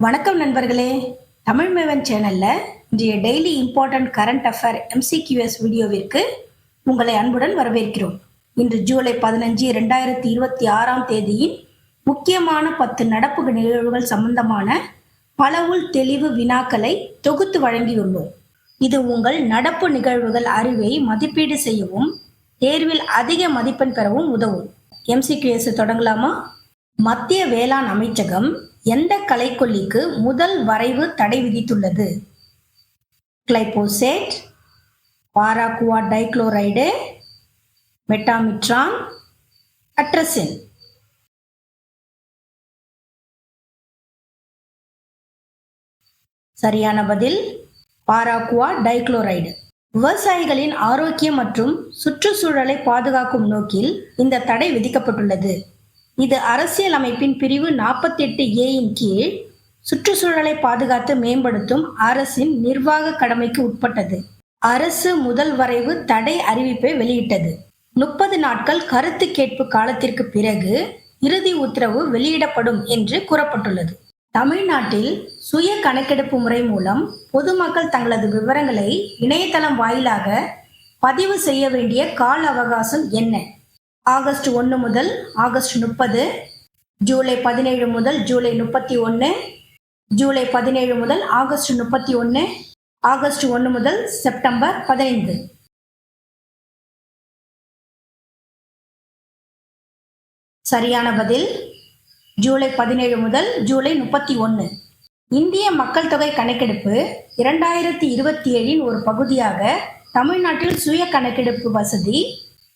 வணக்கம் நண்பர்களே. தமிழ் மேவன் சேனல்ல இன்றைய daily important current affair MCQS வீடியோவிற்கு உங்களை அன்புடன் வரவேற்கிறோம். இன்று ஜூலை 15, 2026 தேதியின் முக்கியமான 10 நடப்பு நிகழ்வுகள் சம்பந்தமான பல தெளிவு வினாக்களை தொகுத்து வழங்கியுள்ளோம். இது உங்கள் நடப்பு நிகழ்வுகள் அறிவை மதிப்பீடு செய்யவும் தேர்வில் அதிக மதிப்பெண் பெறவும் உதவும். MCQS தொடங்கலாமா? மத்திய வேளாண் அமைச்சகம் எந்த களைக்கொல்லிக்கு முதல் வரைவு தடை விதித்துள்ளது? Glyphosate, பாராகுவா dichloride, மெட்டாமிட்ரான், அட்ரசின். சரியான பதில் பாராகுவா டைக்ளோரைடு. விவசாயிகளின் ஆரோக்கியம் மற்றும் சுற்றுச்சூழலை பாதுகாக்கும் நோக்கில் இந்த தடை விதிக்கப்பட்டுள்ளது. இது அரசியல் அமைப்பின் பிரிவு 48A கீழ் சுற்றுச்சூழலை பாதுகாத்து மேம்படுத்தும் அரசின் நிர்வாக கடமைக்கு உட்பட்டது. அரசு முதல் வரைவு தடை அறிவிப்பை வெளியிட்டது. 30 நாட்கள் கருத்து கேட்பு காலத்திற்கு பிறகு இறுதி உத்தரவு வெளியிடப்படும் என்று கூறப்பட்டுள்ளது. தமிழ்நாட்டில் சுய கணக்கெடுப்பு முறை மூலம் பொதுமக்கள் தங்களது விவரங்களை இணையதளம் வாயிலாக பதிவு செய்ய வேண்டிய கால அவகாசம் என்ன? ஆகஸ்ட் 1 முதல் ஆகஸ்ட் 30, ஜூலை 17 முதல் ஜூலை 31, ஜூலை 17 முதல் ஆகஸ்ட் 31, ஆகஸ்ட் 1 முதல் செப்டம்பர் 15. சரியான பதில் ஜூலை 17 முதல் ஜூலை 31. இந்திய மக்கள் தொகை கணக்கெடுப்பு 2027 ஒரு பகுதியாக தமிழ்நாட்டில் சுய கணக்கெடுப்பு வசதி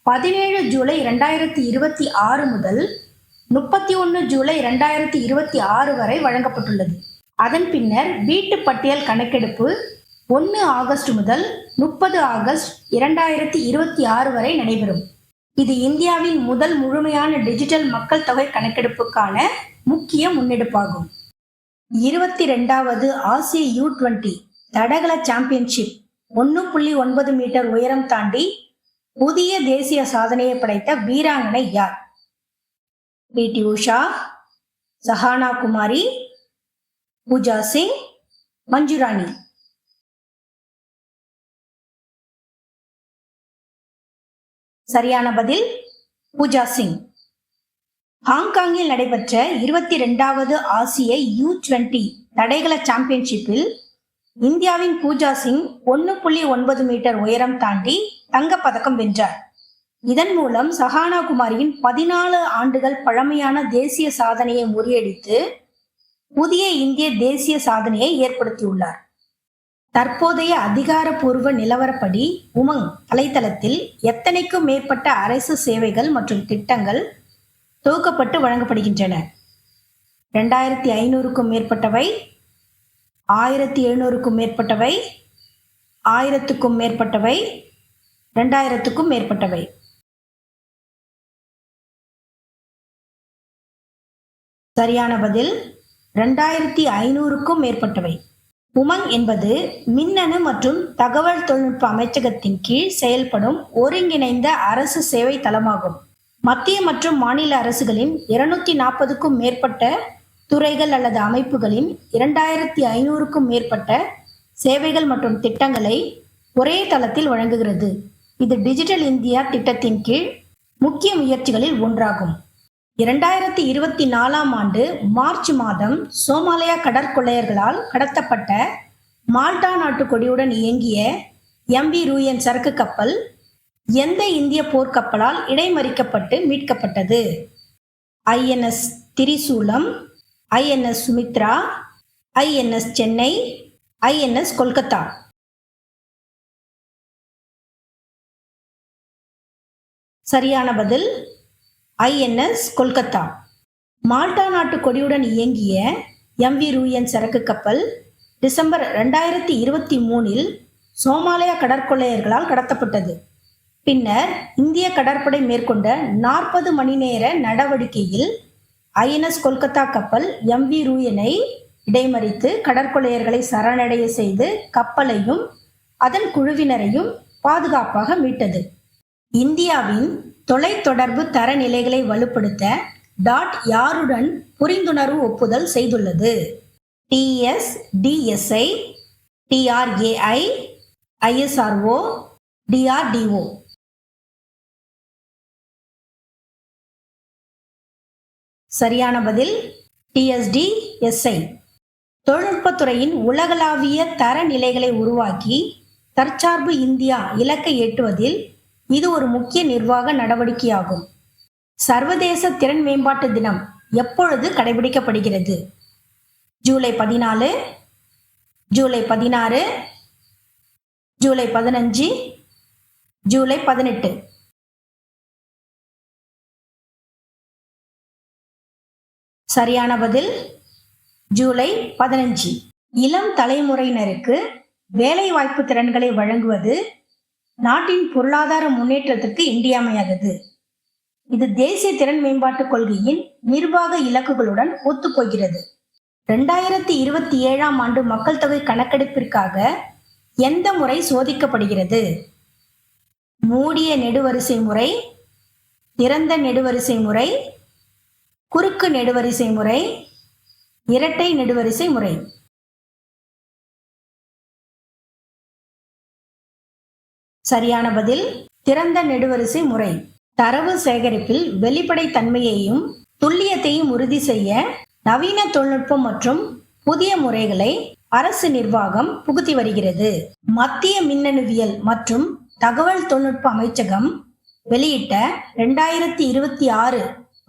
17 ஜூலை 2026 முதல் 31 ஜூலை 2026 வரை வழங்கப்பட்டுள்ளது. அதன் பின்னர் வீட்டு பட்டியல் கணக்கெடுப்பு 1 ஆகஸ்ட் முதல் 30 ஆகஸ்ட் 2026 வரை நடைபெறும். இது இந்தியாவின் முதல் முழுமையான டிஜிட்டல் மக்கள் தொகை கணக்கெடுப்புக்கான முக்கிய முன்னெடுப்பாகும். 22வது ஆசிய U20 தடகள சாம்பியன்ஷிப் 1.9 மீட்டர் உயரம் தாண்டி புதிய தேசிய சாதனையை படைத்த வீராங்கனை யார்? PT உஷா, சஹானா குமாரி, பூஜா சிங், மஞ்சுராணி. சரியான பதில் பூஜா சிங். ஹாங்காங்கில் நடைபெற்ற 22வது ஆசிய U20 தடகள சாம்பியன்ஷிப்பில் இந்தியாவின் பூஜா சிங் 1.9 மீட்டர் உயரம் தாண்டி தங்கப்பதக்கம் வென்றார். இதன் மூலம் சஹானா குமாரியின் 14 ஆண்டுகள் பழமையான தேசிய சாதனையை முறியடித்து புதிய இந்திய தேசிய சாதனையை ஏற்படுத்தியுள்ளார். தற்போதைய அதிகாரப்பூர்வ நிலவரப்படி உமங் வலைத்தளத்தில் எத்தனைக்கும் மேற்பட்ட அரசு சேவைகள் மற்றும் திட்டங்கள் தொகுக்கப்பட்டு வழங்கப்படுகின்றன? 2500க்கும் மேற்பட்டவை, 1700க்கும் மேற்பட்டவை, 1000க்கும் மேற்பட்டவை, 2000க்கும் மேற்பட்டவை. சரியான பதில் 2500க்கும் மேற்பட்டவை. உமங் என்பது மின்னணு மற்றும் தகவல் தொழில்நுட்ப அமைச்சகத்தின் கீழ் செயல்படும் ஒருங்கிணைந்த அரசு சேவை தளமாகும். மத்திய மற்றும் மாநில அரசுகளின் 240க்கும் மேற்பட்ட துறைகள் அல்லது அமைப்புகளின் 2500க்கும் மேற்பட்ட சேவைகள் மற்றும் திட்டங்களை ஒரே தளத்தில் வழங்குகிறது. இது டிஜிட்டல் இந்தியா திட்டத்தின் கீழ் முக்கிய முயற்சிகளில் ஒன்றாகும். 2024 ஆண்டு மார்ச் மாதம் சோமாலியா கடற்கொள்ளையர்களால் கடத்தப்பட்ட மால்டா நாட்டு கொடியுடன் இயங்கிய MV ரூயன் சரக்கு கப்பல் எந்த இந்திய போர்க்கப்பலால் இடைமறிக்கப்பட்டு மீட்கப்பட்டது? INS திரிசூலம், INS Sumitra, INS Chennai, INS Kolkata. சரியான பதில் INS கொல்கத்தா. மால்டா நாட்டு கொடியுடன் இயங்கிய MV ரூயன் சரக்கு கப்பல் டிசம்பர் 2023 சோமாலியா கடற்கொள்ளையர்களால் கடத்தப்பட்டது. பின்னர் இந்திய கடற்படை மேற்கொண்ட 40 மணி நேர நடவடிக்கையில் INS கொல்கத்தா கப்பல் MV ரூயனை இடைமறித்து கடற்கொள்ளையர்களை சரணடைய செய்து கப்பலையும் அதன் குழுவினரையும் பாதுகாப்பாக மீட்டது. இந்தியாவின் தொலைத்தொடர்பு தரநிலைகளை வலுப்படுத்த டாட் யாருடன் புரிந்துணர்வு ஒப்புதல் செய்துள்ளது? TSDSI, TRAI, ISRO, DRDO. சரியான பதில் TSDSI. தொழில்நுட்பத்துறையின் உலகளாவிய தரநிலைகளை உருவாக்கி தற்சார்பு இந்தியா இலக்கை எட்டுவதில் இது ஒரு முக்கிய நிர்வாக நடவடிக்கையாகும். சர்வதேச திறன் மேம்பாட்டு தினம் எப்பொழுது கடைபிடிக்கப்படுகிறது? ஜூலை 14, ஜூலை 16, ஜூலை 15, ஜூலை 18. சரியான பதில் ஜூலை 15. இளம் தலைமுறையினருக்கு வேலைவாய்ப்பு திறன்களை வழங்குவது நாட்டின் பொருளாதார முன்னேற்றத்திற்கு இன்றியமையாதது. இது தேசிய திறன் மேம்பாட்டு கொள்கையின் நிர்வாக இலக்குகளுடன் ஒத்துப்போகிறது. 2027ஆம் ஆண்டு மக்கள் தொகை கணக்கெடுப்பிற்காக எந்த முறை சோதிக்கப்படுகிறது? மூடிய நெடுவரிசை முறை, திறந்த நெடுவரிசை முறை, குறுக்கு நெடுவரிசை முறை, இரட்டை நெடுவரிசை முறை. சரியான பதில் திறந்த நெடுவரிசை முறை. தரவு சேகரிப்பில் வெளிப்படை தன்மையையும் துல்லியத்தையும் உறுதி செய்ய நவீன தொழில்நுட்பம் மற்றும் புதிய முறைகளை அரசு நிர்வாகம் புகுத்தி வருகிறது. மத்திய மின்னணுவியல் மற்றும் தகவல் தொழில்நுட்ப அமைச்சகம் வெளியிட்ட 2026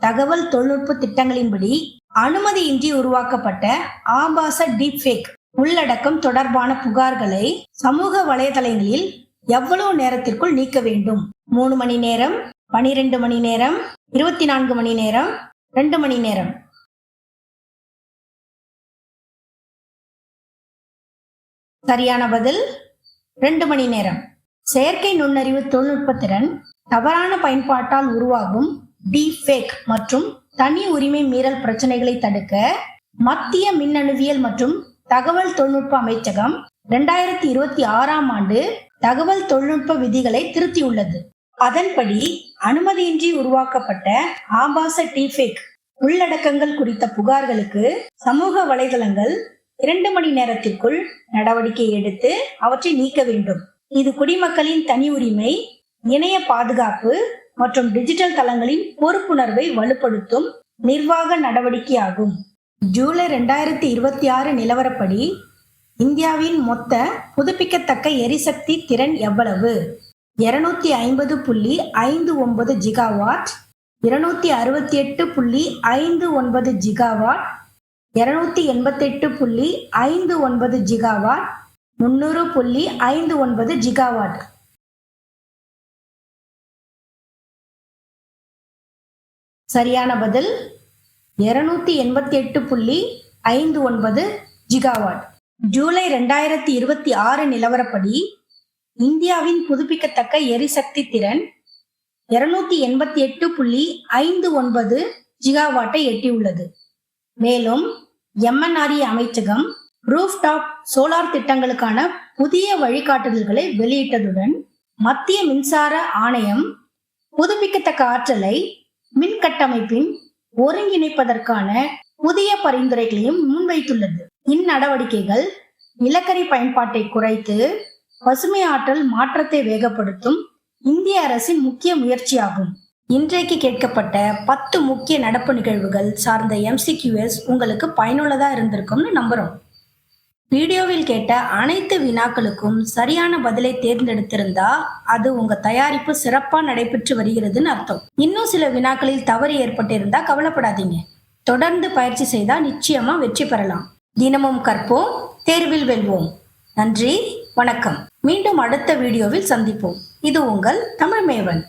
தகவல் தொழில்நுட்ப திட்டங்களின்படி அனுமதியின்றி உருவாக்கப்பட்ட ஆபாச டீப்ஃபேக் உள்ளடக்கம் தொடர்பான புகார்களை சமூக வலைதளங்களில் எவ்வளவு நேரத்திற்குள் நீக்க வேண்டும்? 3 மணி நேரம், 12 மணி நேரம், 24 மணி நேரம், 2 மணி நேரம். சரியான பதில் 2 மணி நேரம். செயற்கை நுண்ணறிவு தொழில்நுட்பத்திறன் தவறான பயன்பாட்டால் உருவாகும் டீப்ஃபேக் மற்றும் தனி உரிமை மீறல் பிரச்சனைகளை தடுக்க மத்திய மின்னணுவியல் மற்றும் தகவல் தொழில்நுட்ப அமைச்சகம் 2026ஆம் ஆண்டு தகவல் தொழில்நுட்ப விதிகளை திருத்தியுள்ளது. அதன்படி அனுமதியின்றி உருவாக்கப்பட்ட ஆபாச டீப்ஃபேக் உள்ளடக்கங்கள் குறித்த புகார்களுக்கு சமூக வலைதளங்கள் 2 மணி நேரத்திற்குள் நடவடிக்கை எடுத்து அவற்றை நீக்க வேண்டும். இது குடிமக்களின் தனி உரிமை, இணைய பாதுகாப்பு மற்றும் டிஜிட்டல் தளங்களின் பொறுப்புணர்வை வலுப்படுத்தும் நிர்வாக நடவடிக்கையாகும். ஜூலை 2026 நிலவரப்படி இந்தியாவின் மொத்த புதுப்பிக்கத்தக்க எரிசக்தி திறன் எவ்வளவு? 250.59 ஜிகாவாட், 268.59 ஜிகாவாட், 288.59 ஜிகாவாட், 300.59 ஜிகாவாட். சரியான பதில் 288.59 ஜிகாவாட். ஜூலை 2026 நிலவரப்படி இந்தியாவின் புதுப்பிக்கத்தக்க எரிசக்தி திறன் 288.59 ஜிகாவாட்டை எட்டியுள்ளது. மேலும் MNRE அமைச்சகம் ரூஃப்டாப் சோலார் திட்டங்களுக்கான புதிய வழிகாட்டுதல்களை வெளியிட்டதுடன் மத்திய மின்சார ஆணையம் புதுப்பிக்கத்தக்க ஆற்றலை மின் கட்டமைப்பின் ஒருங்கிணைப்பதற்கான புதிய பரிந்துரைகளையும் முன்வைத்துள்ளது. இந்நடவடிக்கைகள் நிலக்கரி பயன்பாட்டை குறைத்து பசுமை ஆற்றல் மாற்றத்தை வேகப்படுத்தும் இந்திய அரசின் முக்கிய முயற்சியாகும். இன்றைக்கு கேட்கப்பட்ட 10 முக்கிய நடப்பு நிகழ்வுகள் சார்ந்த MCQS உங்களுக்கு பயனுள்ளதா இருந்திருக்கும்னு நம்புறோம். வீடியோவில் கேட்ட அனைத்து வினாக்களுக்கும் சரியான பதிலை தேர்ந்தெடுத்திருந்தா அது உங்க தயாரிப்பு சிறப்பா நடைபெற்று வருகிறதுன்னு அர்த்தம். இன்னும் சில வினாக்களில் தவறு ஏற்பட்டிருந்தா கவலைப்படாதீங்க. தொடர்ந்து பயிற்சி செய்தா நிச்சயமா வெற்றி பெறலாம். தினமும் கற்போம், தேர்வில் வெல்வோம். நன்றி, வணக்கம். மீண்டும் அடுத்த வீடியோவில் சந்திப்போம். இது உங்கள் தமிழ் மேவன்.